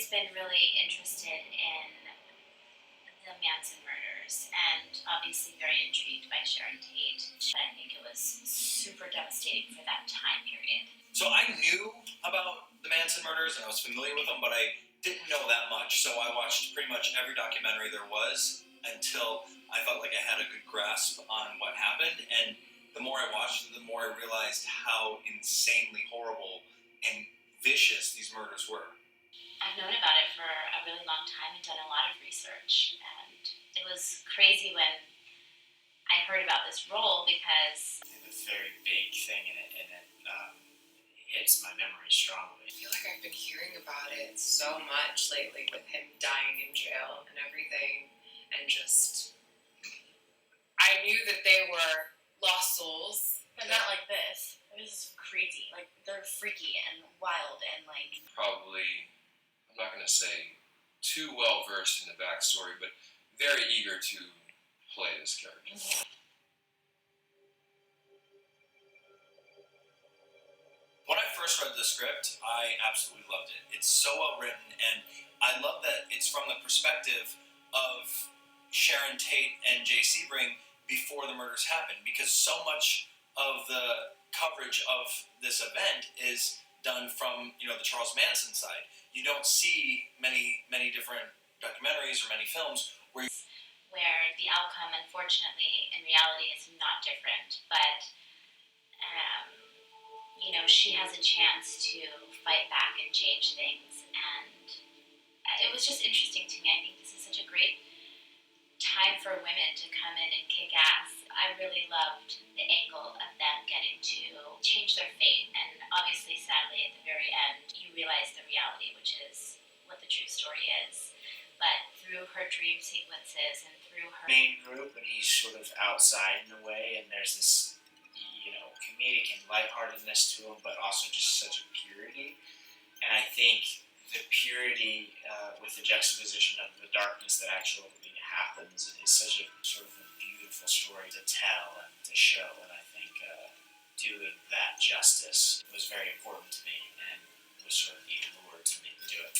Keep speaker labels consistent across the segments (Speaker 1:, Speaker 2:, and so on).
Speaker 1: been really interested in the Manson murders and obviously very intrigued by Sharon Tate. I think it was super devastating for that time period.
Speaker 2: So I knew about the Manson murders and I was familiar with them, but I didn't know that much. So I watched pretty much every documentary there was until I felt like I had a good grasp on what happened. And the more I watched them, the more I realized how insanely horrible and vicious these murders were.
Speaker 1: I've known about it for a really long time and done a lot of research, and it was crazy when I heard about this role because
Speaker 3: it's a very big thing and it hits my memory strongly.
Speaker 4: I feel like I've been hearing about it so much lately with him dying in jail and everything, and just I knew that they were lost souls,
Speaker 1: but not like this. It was crazy. Like, they're freaky and wild and like
Speaker 5: probably, I'm not going to say too well versed in the backstory, but very eager to play this character.
Speaker 2: When I first read the script, I absolutely loved it. It's so well written, and I love that it's from the perspective of Sharon Tate and Jay Sebring before the murders happened, because so much of the coverage of this event is done from, the Charles Manson side. You don't see many different documentaries or many films where
Speaker 1: the outcome, unfortunately, in reality is not different, but she has a chance to fight back and change things, and it was just interesting to me. I think this is such a great time for women to come in and kick ass. I really loved the angle of them getting to change their fate, and obviously, sadly, at the very end, you realize the reality, which is what the true story is. But through her dream sequences and through her
Speaker 3: main group, and he's sort of outside in a way, and there's this, comedic and lightheartedness to him, but also just such a purity. And I think the purity with the juxtaposition of the darkness that actually happens is such a sort of a beautiful story to tell and to show. And I think doing that justice was very important to me and was sort of the allure to me to do it.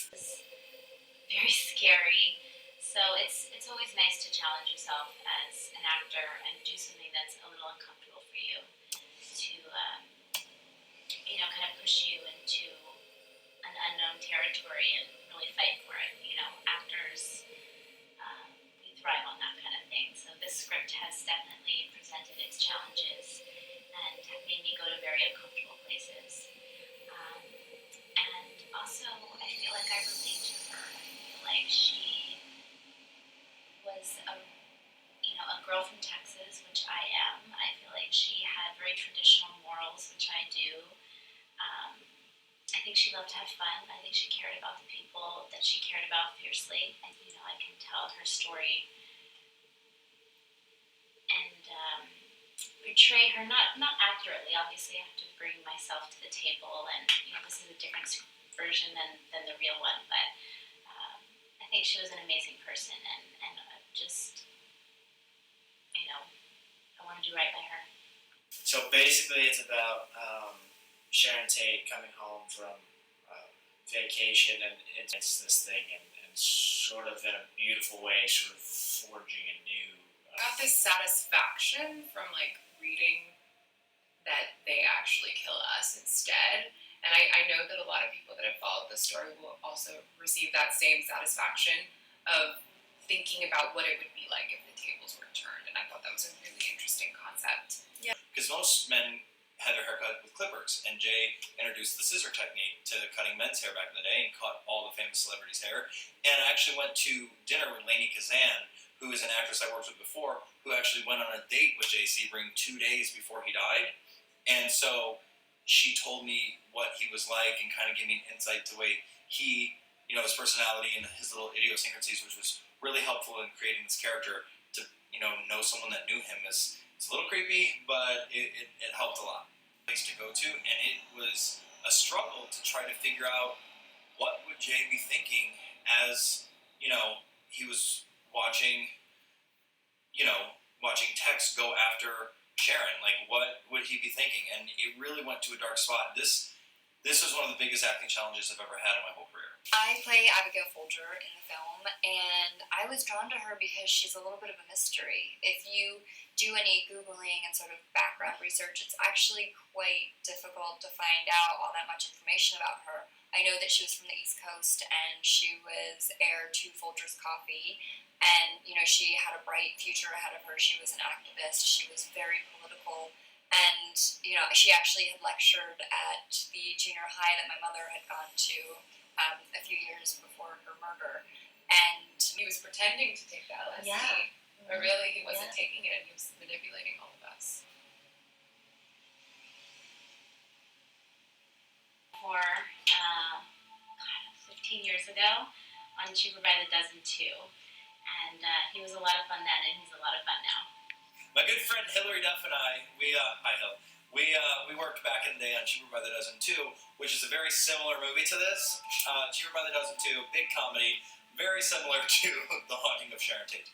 Speaker 1: Very scary. So it's always nice to challenge yourself as an actor and do something that's a little uncomfortable for you to, kind of push you into an unknown territory and really fight for it. Actors, we thrive on that kind of thing. So this script has definitely presented its challenges and made me go to very uncomfortable places. And also, I feel like I relate to her. I feel like she was a girl from Texas, which I am. I feel like she had very traditional morals, which I do. I think she loved to have fun. I think she cared about the people that she cared about fiercely. And, I can tell her story and portray her not accurately. Obviously, I have to bring myself to the table, and, this is a different version than the real one. But I think she was an amazing person, and just, I want to do right by her.
Speaker 3: So basically, it's about Sharon Tate coming home from vacation, and it's this thing, and sort of in a beautiful way, sort of forging a new.
Speaker 4: I got this satisfaction from reading that they actually kill us instead, and I know that a lot of people that have followed the story will also receive that same satisfaction of thinking about what it would be like if the tables were turned, and I thought that was a really interesting concept.
Speaker 2: Yeah, because most men had their hair cut with clippers, and Jay introduced the scissor technique to cutting men's hair back in the day and cut all the famous celebrities' hair. And I actually went to dinner with Lainey Kazan, who is an actress I worked with before, who actually went on a date with Jay Sebring 2 days before he died. And so she told me what he was like and kind of gave me an insight to the way he, his personality and his little idiosyncrasies, which was really helpful in creating this character. To know someone that knew him it's a little creepy, but it helped a lot. Place to go to, and it was a struggle to try to figure out what would Jay be thinking as he was watching Tex go after Sharon. Like, what would he be thinking? And it really went to a dark spot. This was one of the biggest acting challenges I've ever had in my whole career.
Speaker 6: I play Abigail Folger in the film, and I was drawn to her because she's a little bit of a mystery. If you do any Googling and sort of background research, it's actually quite difficult to find out all that much information about her. I know that she was from the East Coast, and she was heir to Folger's Coffee, and, she had a bright future ahead of her. She was an activist. She was very political. And, she actually had lectured at the junior high that my mother had gone to a few years before her murder. And
Speaker 4: He was pretending to take the LSD,
Speaker 6: Yeah.
Speaker 4: but really he wasn't taking it, and he was manipulating all of us.
Speaker 1: For 15 years ago on Cheaper by the Dozen 2. And he was a lot of fun then, and he's a lot of fun now.
Speaker 2: My good friend Hilary Duff and I, hi Hill, we worked back in the day on Cheaper by the Dozen 2, which is a very similar movie to this. Cheaper by the Dozen 2, big comedy, very similar to The Haunting of Sharon Tate.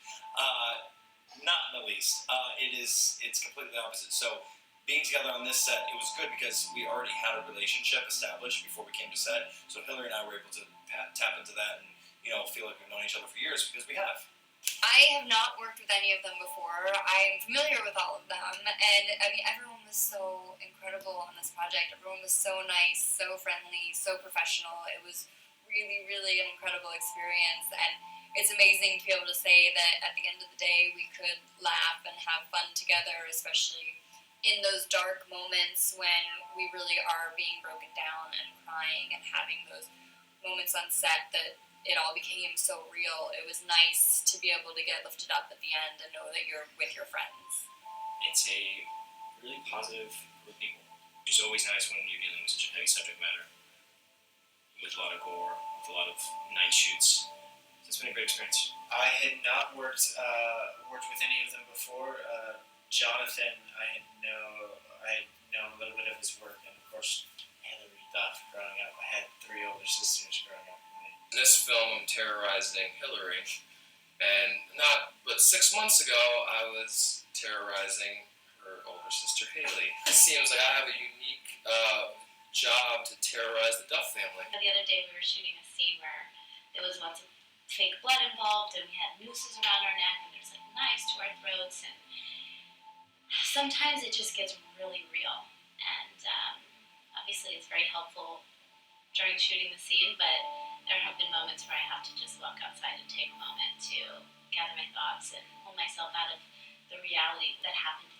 Speaker 2: Not in the least. It's completely the opposite. So being together on this set, it was good because we already had a relationship established before we came to set. So Hilary and I were able to tap into that and feel like we've known each other for years because we have.
Speaker 6: I have not worked with any of them before. I'm familiar with all of them, and everyone was so incredible on this project. Everyone was so nice, so friendly, so professional. It was really, really an incredible experience, and it's amazing to be able to say that at the end of the day we could laugh and have fun together, especially in those dark moments when we really are being broken down and crying and having those moments on set that it all became so real. It was nice to be able to get lifted up at the end and know that you're with your friends.
Speaker 7: It's a really positive group of people. It's always nice when you're dealing with such a heavy subject matter, with a lot of gore, with a lot of night shoots. It's been a great experience.
Speaker 3: I had not worked with any of them before. Jonathan, I had known a little bit of his work, and of course Hilary Duff growing up. I had 3 older sisters growing up.
Speaker 5: In this film, I'm terrorizing Hilary, and but 6 months ago, I was terrorizing her older sister Haley. It seems like I have a unique job to terrorize the Duff family.
Speaker 1: The other day we were shooting a scene where there was lots of fake blood involved, and we had nooses around our neck, and there's knives to our throats, and sometimes it just gets really real. And obviously it's very helpful during shooting the scene, but there have been moments where I have to just walk outside and take a moment to gather my thoughts and pull myself out of the reality that happened